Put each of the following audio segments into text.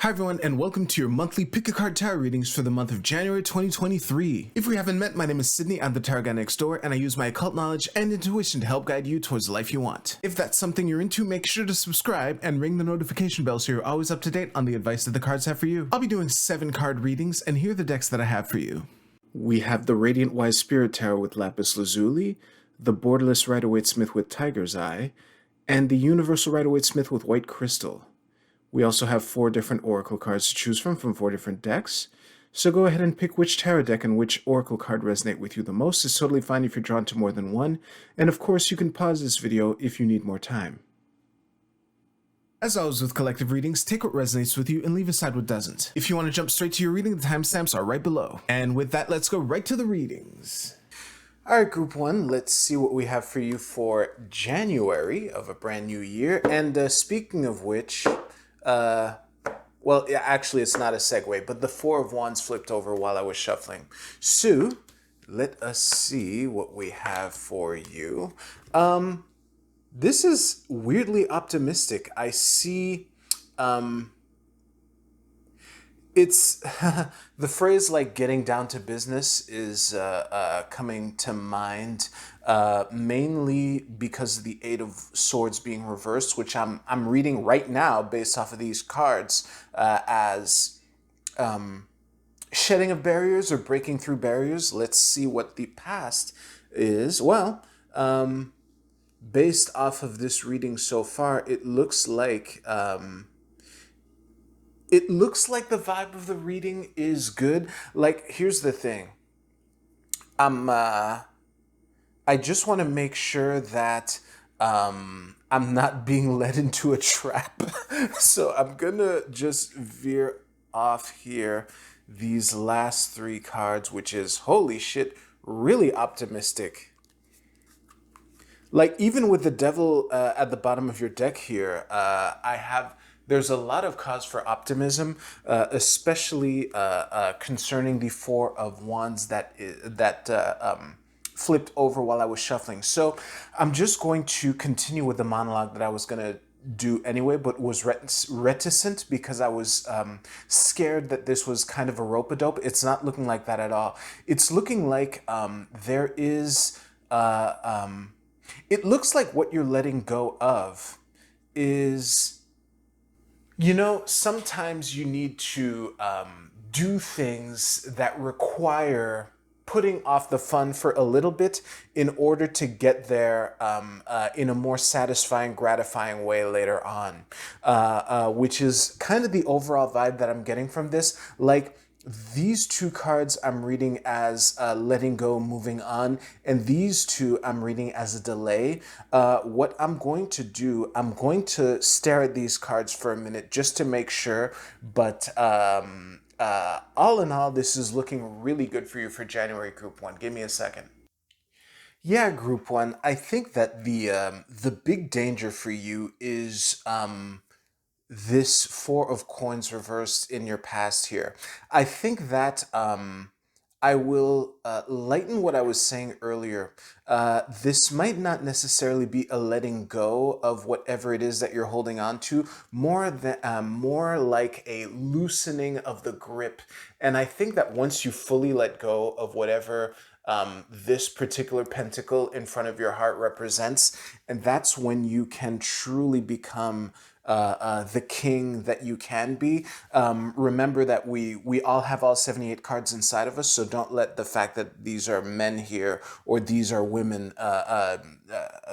Hi everyone, and welcome to your monthly Pick a Card Tarot readings for the month of January 2023. If we haven't met, my name is Sydney, I'm the Tarot Guy next door, and I use my occult knowledge and intuition to help guide you towards the life you want. If that's something you're into, make sure to subscribe and ring the notification bell so you're always up to date on the advice that the cards have for you. I'll be doing 7 card readings, and here are the decks that I have for you. We have the Radiant Wise Spirit Tarot with Lapis Lazuli, the Borderless Rider-Waite-Smith with Tiger's Eye, and the Universal Rider-Waite-Smith with White Crystal. We also have 4 different Oracle cards to choose from 4 different decks. So go ahead and pick which tarot deck and which Oracle card resonate with you the most. It's totally fine if you're drawn to more than one. And of course, you can pause this video if you need more time. As always with collective readings, take what resonates with you and leave aside what doesn't. If you want to jump straight to your reading, the timestamps are right below. And with that, let's go right to the readings. Alright, Group 1, let's see what we have for you for January of a brand new year. And speaking of which, well, yeah, actually it's not a segue, but the 4 of Wands flipped over while I was shuffling. So, let us see what we have for you. This is weirdly optimistic. I see, it's, the phrase like getting down to business is coming to mind, mainly because of the 8 of Swords being reversed, which I'm reading right now based off of these cards as shedding of barriers or breaking through barriers. Let's see what the past is. Well, based off of this reading so far, it looks like the vibe of the reading is good. Like, here's the thing. I just want to make sure that I'm not being led into a trap. So I'm going to just veer off here these last 3 cards, which is, holy shit, really optimistic. Like, even with the Devil at the bottom of your deck here, there's a lot of cause for optimism, especially concerning the 4 of Wands that flipped over while I was shuffling. So I'm just going to continue with the monologue that I was going to do anyway, but was reticent because I was scared that this was kind of a rope-a-dope. It's not looking like that at all. It's looking like there is... it looks like what you're letting go of is... You know, sometimes you need to do things that require putting off the fun for a little bit in order to get there in a more satisfying, gratifying way later on, which is kind of the overall vibe that I'm getting from this. Like, these 2 cards I'm reading as letting go, moving on, and these 2 I'm reading as a delay. What I'm going to do, I'm going to stare at these cards for a minute just to make sure, but all in all, this is looking really good for you for January, Group 1. Give me a second. Yeah, Group 1, I think that the big danger for you is this 4 of Coins reversed in your past here. I think that I will lighten what I was saying earlier. This might not necessarily be a letting go of whatever it is that you're holding on to, more like a loosening of the grip. And I think that once you fully let go of whatever this particular pentacle in front of your heart represents, and that's when you can truly become the king that you can be. Remember that we all have all 78 cards inside of us, so don't let the fact that these are men here or these are women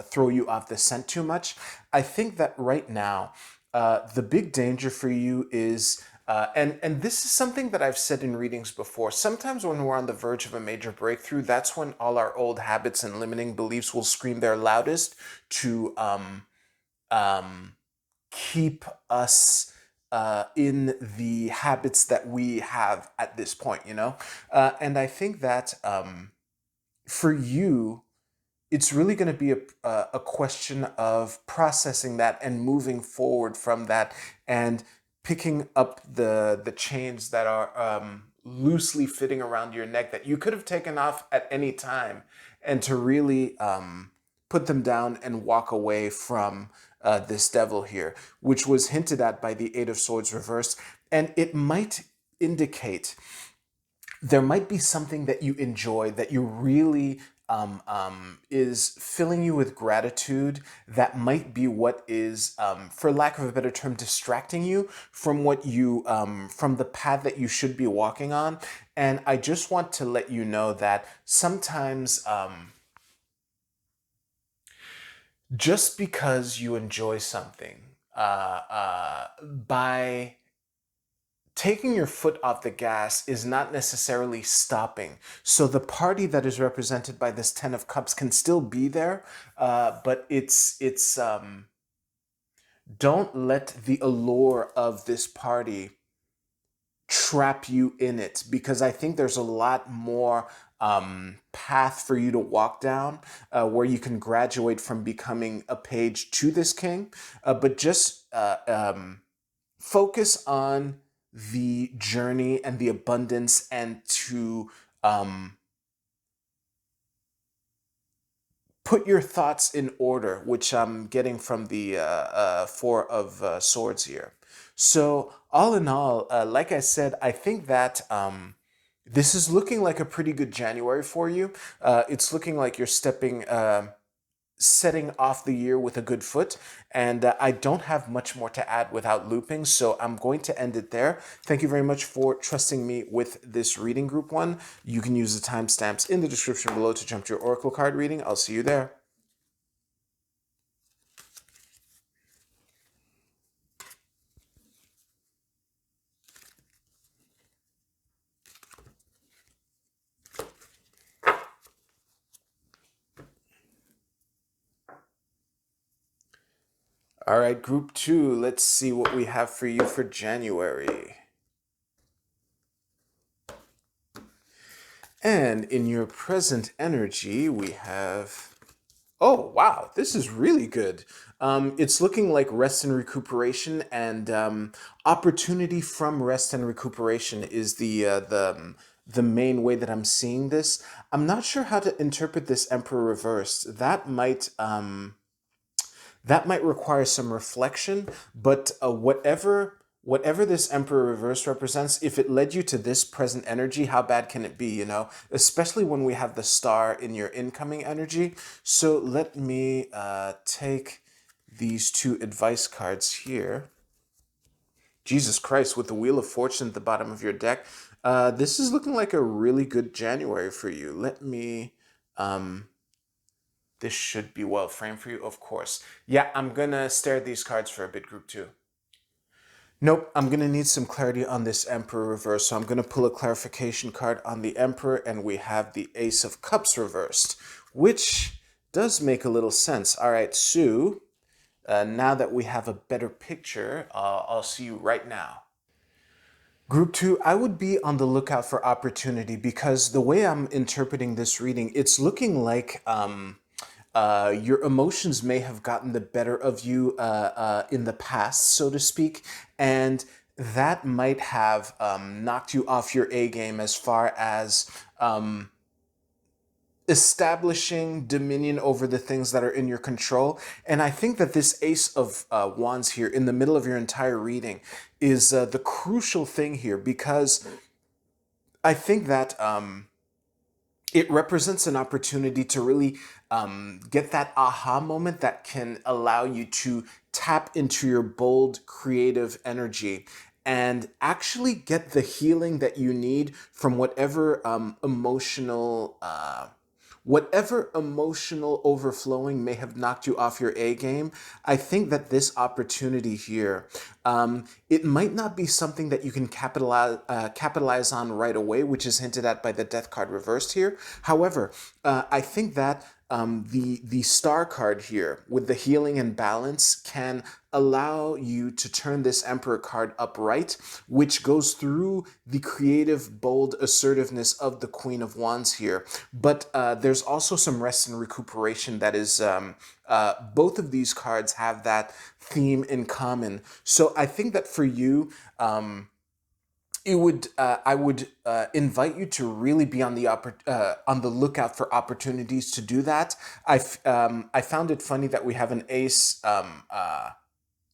throw you off the scent too much. I think that right now, the big danger for you is... and this is something that I've said in readings before. Sometimes when we're on the verge of a major breakthrough, that's when all our old habits and limiting beliefs will scream their loudest to keep us in the habits that we have at this point, you know? And I think that for you, it's really going to be a question of processing that and moving forward from that and picking up the chains that are loosely fitting around your neck that you could have taken off at any time, and to really put them down and walk away from this devil here, which was hinted at by the 8 of Swords reversed. And it might indicate there might be something that you enjoy that you really is filling you with gratitude that might be what is, for lack of a better term, distracting you from what you from the path that you should be walking on. And I just want to let you know that sometimes just because you enjoy something, by taking your foot off the gas is not necessarily stopping. So the party that is represented by this Ten of Cups can still be there, but it's don't let the allure of this party trap you in it, because I think there's a lot more path for you to walk down, where you can graduate from becoming a page to this king, but just focus on the journey and the abundance, and to um, put your thoughts in order, which I'm getting from the Four of Swords here. So, all in all, like I said, I think that this is looking like a pretty good January for you. It's looking like you're setting off the year with a good foot. And I don't have much more to add without looping, so I'm going to end it there. Thank you very much for trusting me with this reading, Group 1. You can use the timestamps in the description below to jump to your Oracle card reading. I'll see you there. All right, Group 2, let's see what we have for you for January. And in your present energy, we have... Oh, wow, this is really good. It's looking like rest and recuperation, and opportunity from rest and recuperation is the main way that I'm seeing this. I'm not sure how to interpret this Emperor reversed. That might require some reflection, but whatever this Emperor reverse represents, if it led you to this present energy, how bad can it be, you know? Especially when we have the star in your incoming energy. So let me take these two advice cards here. Jesus Christ, with the Wheel of Fortune at the bottom of your deck. This is looking like a really good January for you. Let me... This should be well framed for you, of course. Yeah, I'm gonna stare at these cards for a bit, Group 2. Nope, I'm gonna need some clarity on this Emperor reverse, so I'm gonna pull a clarification card on the Emperor, and we have the Ace of Cups reversed, which does make a little sense. All right, Sue, now that we have a better picture, I'll see you right now. Group 2, I would be on the lookout for opportunity, because the way I'm interpreting this reading, it's looking like your emotions may have gotten the better of you in the past, so to speak, and that might have knocked you off your A game as far as establishing dominion over the things that are in your control. And I think that this Ace of Wands here in the middle of your entire reading is the crucial thing here, because I think that it represents an opportunity to really get that aha moment that can allow you to tap into your bold, creative energy and actually get the healing that you need from whatever emotional overflowing may have knocked you off your A game. I think that this opportunity here, it might not be something that you can capitalize on right away, which is hinted at by the Death card reversed here. However, I think that the Star card here with the healing and balance can allow you to turn this Emperor card upright, which goes through the creative, bold assertiveness of the Queen of Wands here. But there's also some rest and recuperation that is... both of these cards have that theme in common. So I think that for you, I would invite you to really be on the lookout for opportunities to do that. I found it funny that we have an ace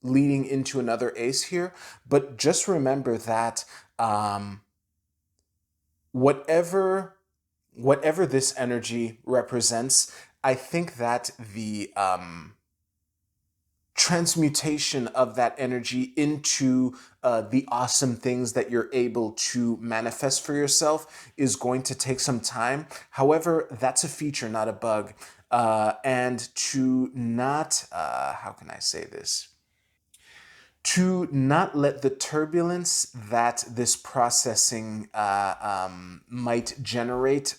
leading into another ace here. But just remember that whatever this energy represents, I think that the transmutation of that energy into the awesome things that you're able to manifest for yourself is going to take some time. However, that's a feature, not a bug. And to not, how can I say this? To not let the turbulence that this processing might generate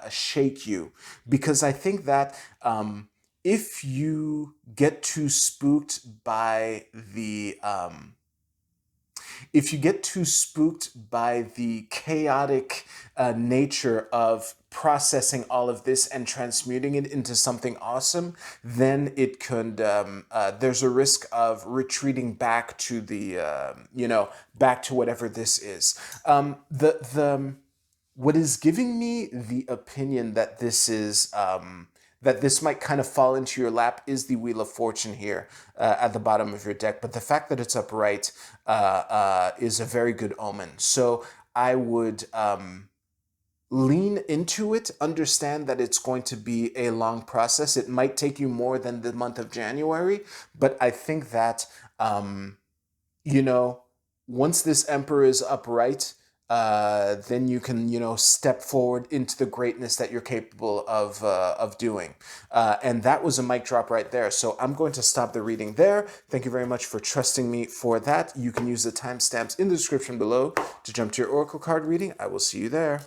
shake you. Because I think that if you get too spooked by the chaotic nature of processing all of this and transmuting it into something awesome, then it could, there's a risk of retreating back to back to whatever this is. What is giving me the opinion that this is, that this might kind of fall into your lap is the Wheel of Fortune here at the bottom of your deck. But the fact that it's upright is a very good omen. So I would lean into it, understand that it's going to be a long process. It might take you more than the month of January, but I think that, once this Emperor is upright, then you can, step forward into the greatness that you're capable of doing. And that was a mic drop right there. So I'm going to stop the reading there. Thank you very much for trusting me for that. You can use the timestamps in the description below to jump to your Oracle card reading. I will see you there.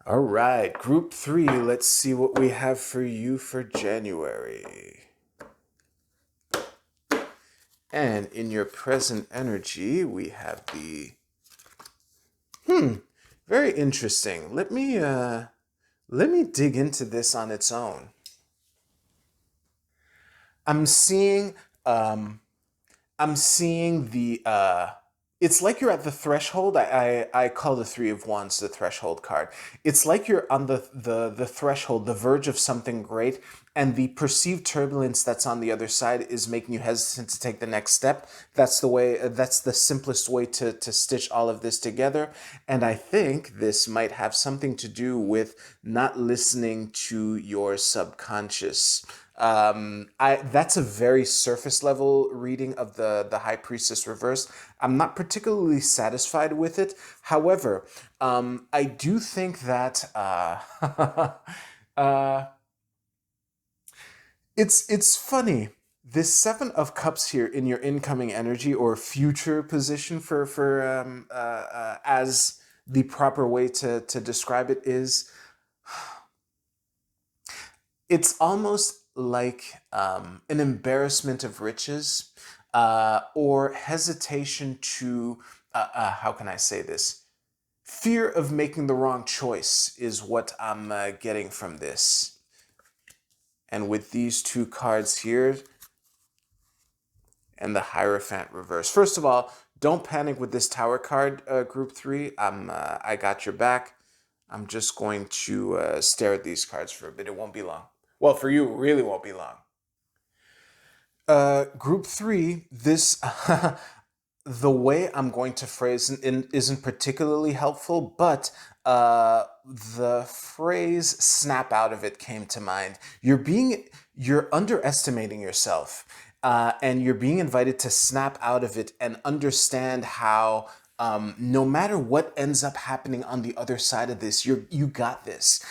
All right, group 3, let's see what we have for you for January. And in your present energy, we have the, very interesting. Let me dig into this on its own. I'm seeing the, it's like you're at the threshold. I call the Three of Wands the threshold card. It's like you're on the threshold, the verge of something great, and the perceived turbulence that's on the other side is making you hesitant to take the next step. That's the simplest way to stitch all of this together. And I think this might have something to do with not listening to your subconscious. That's a very surface level reading of the High Priestess reverse. I'm not particularly satisfied with it. However, I do think that it's funny. This Seven of Cups here in your incoming energy or future position for as the proper way to describe it is, it's almost like an embarrassment of riches or hesitation to, how can I say this? Fear of making the wrong choice is what I'm getting from this. And with these two cards here and the Hierophant reverse. First of all, don't panic with this Tower card, group 3. I got your back. I'm just going to stare at these cards for a bit. It won't be long. Well, for you, it really won't be long. Group 3, this the way I'm going to phrase it isn't particularly helpful, but the phrase "snap out of it" came to mind. You're underestimating yourself, and you're being invited to snap out of it and understand how. No matter what ends up happening on the other side of this, you got this.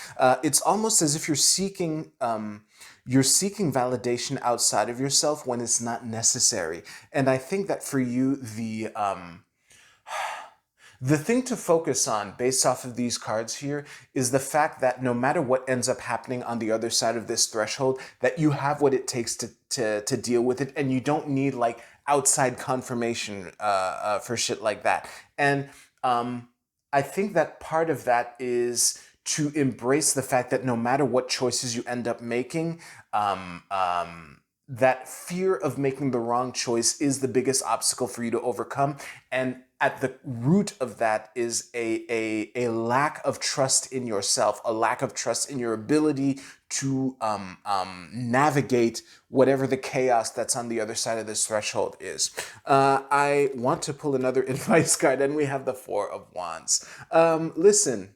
It's almost as if you're seeking validation outside of yourself when it's not necessary. And I think that for you, the thing to focus on based off of these cards here is the fact that no matter what ends up happening on the other side of this threshold, that you have what it takes to deal with it, and you don't need like outside confirmation for shit like that. And I think that part of that is to embrace the fact that no matter what choices you end up making, that fear of making the wrong choice is the biggest obstacle for you to overcome. And at the root of that is a lack of trust in yourself, a lack of trust in your ability to navigate whatever the chaos that's on the other side of this threshold is. I want to pull another advice card, and we have the Four of Wands. Listen,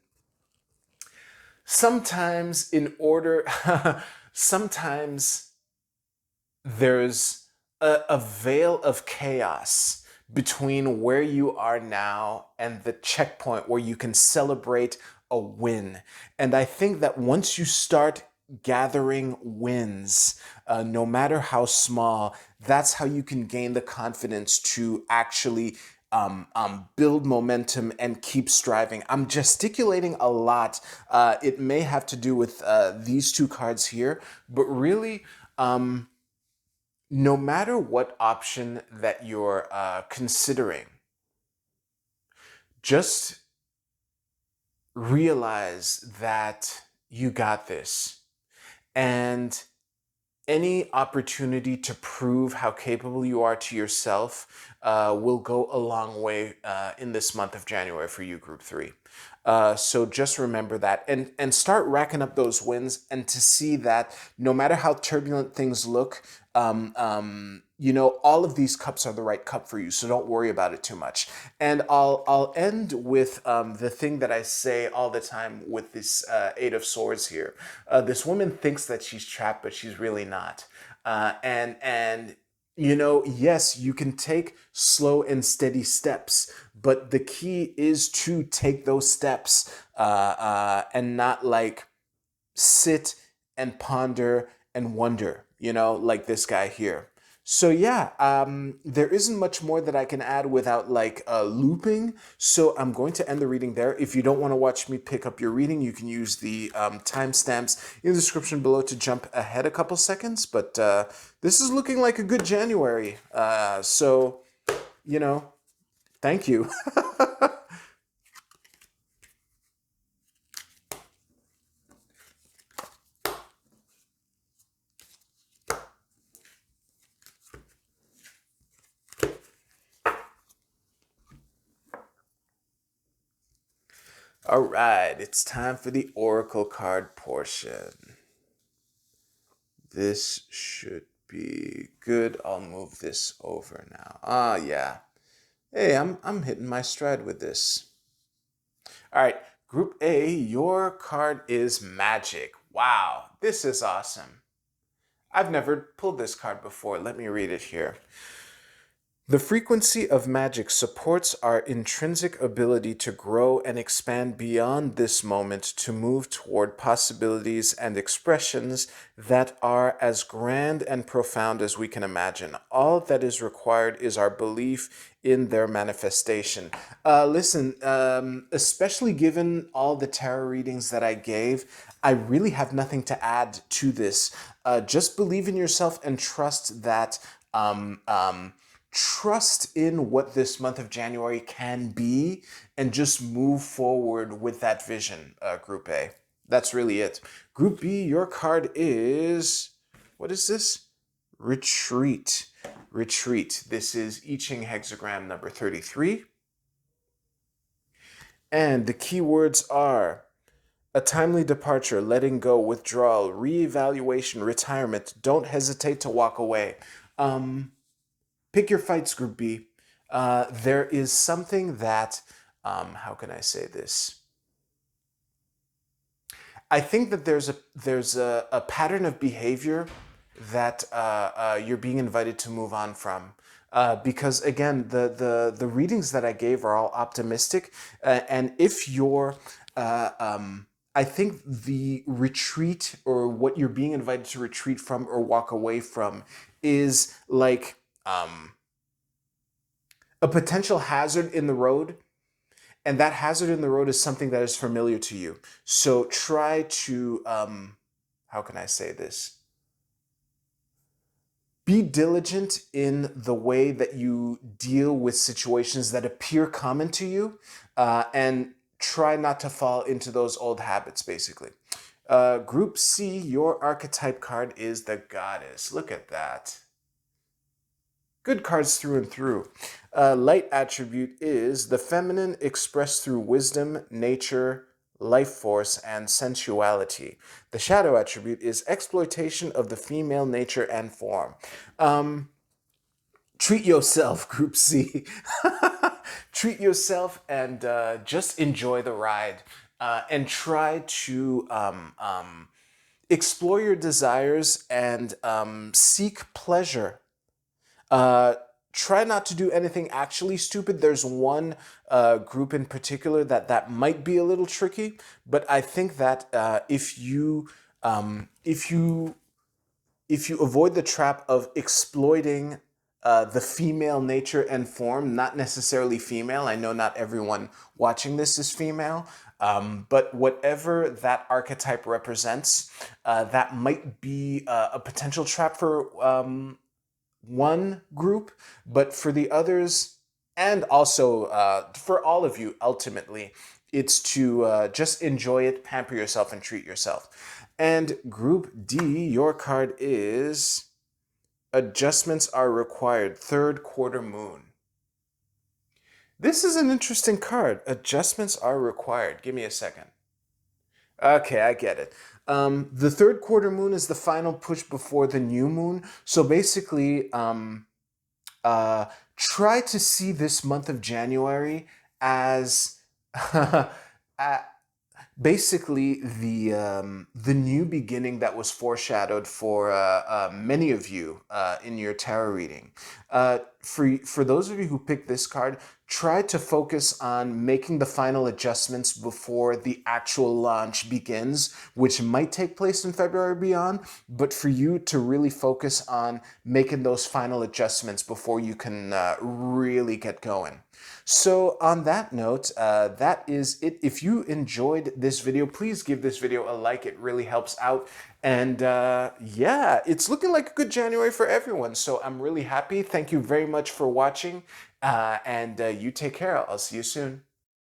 sometimes sometimes there's a veil of chaos between where you are now and the checkpoint where you can celebrate a win. And I think that once you start gathering wins, no matter how small, that's how you can gain the confidence to actually build momentum and keep striving. I'm gesticulating a lot. It may have to do with these two cards here, but really, no matter what option that you're considering, just realize that you got this. And any opportunity to prove how capable you are to yourself will go a long way in this month of January for you, Group 3. So just remember that and start racking up those wins, and to see that no matter how turbulent things look, all of these cups are the right cup for you. So don't worry about it too much. And I'll end with the thing that I say all the time with this Eight of Swords here. This woman thinks that she's trapped, but she's really not. Yes, you can take slow and steady steps, but the key is to take those steps and not like sit and ponder and wonder, like this guy here. So yeah, there isn't much more that I can add without looping. So I'm going to end the reading there. If you don't want to watch me pick up your reading, you can use the timestamps in the description below to jump ahead a couple seconds. But this is looking like a good January. Thank you. All right, it's time for the Oracle card portion. This should be good. I'll move this over now. Ah, yeah. Hey, I'm hitting my stride with this. All right, Group A, your card is Magic. Wow, this is awesome. I've never pulled this card before. Let me read it here. The frequency of magic supports our intrinsic ability to grow and expand beyond this moment, to move toward possibilities and expressions that are as grand and profound as we can imagine. All that is required is our belief in their manifestation. Listen, especially given all the tarot readings that I gave, I really have nothing to add to this. Just believe in yourself and trust that trust in what this month of January can be, and just move forward with that vision, Group A. That's really it. Group B, your card is, what is this? Retreat. Retreat. This is I Ching hexagram number 33. And the keywords are a timely departure, letting go, withdrawal, reevaluation, retirement. Don't hesitate to walk away. Pick your fights, Group B. There is something that, how can I say this? I think that there's a pattern of behavior that you're being invited to move on from. Because again, the readings that I gave are all optimistic, and if you're, I think the retreat, or what you're being invited to retreat from or walk away from, is like a potential hazard in the road, and that hazard in the road is something that is familiar to you. So try to, how can I say this? Be diligent in the way that you deal with situations that appear common to you, and try not to fall into those old habits, basically. Group C, your archetype card is the Goddess. Look at that. Good cards through and through. Light attribute is the feminine expressed through wisdom, nature, life force, and sensuality. The shadow attribute is exploitation of the female nature and form. Treat yourself, Group C. Treat yourself and just enjoy the ride. And try to explore your desires and seek pleasure. Try not to do anything actually stupid. There's one group in particular that might be a little tricky, but I think that if you avoid the trap of exploiting the female nature and form, not necessarily female. I know not everyone watching this is female, but whatever that archetype represents, that might be a potential trap for one group, but for the others, and also for all of you, ultimately, it's to just enjoy it, pamper yourself, and treat yourself. And Group D, your card is Adjustments Are Required, Third Quarter Moon. This is an interesting card. Adjustments are required. Give me a second. Okay, I get it. The third quarter moon is the final push before the new moon. So basically, try to see this month of January as basically the new beginning that was foreshadowed for many of you in your tarot reading. For those of you who picked this card, try to focus on making the final adjustments before the actual launch begins, which might take place in February or beyond, but for you to really focus on making those final adjustments before you can really get going. So on that note, that is it. If you enjoyed this video, please give this video a like. It really helps out. And yeah, it's looking like a good January for everyone. So I'm really happy. Thank you very much for watching. And you take care. I'll see you soon.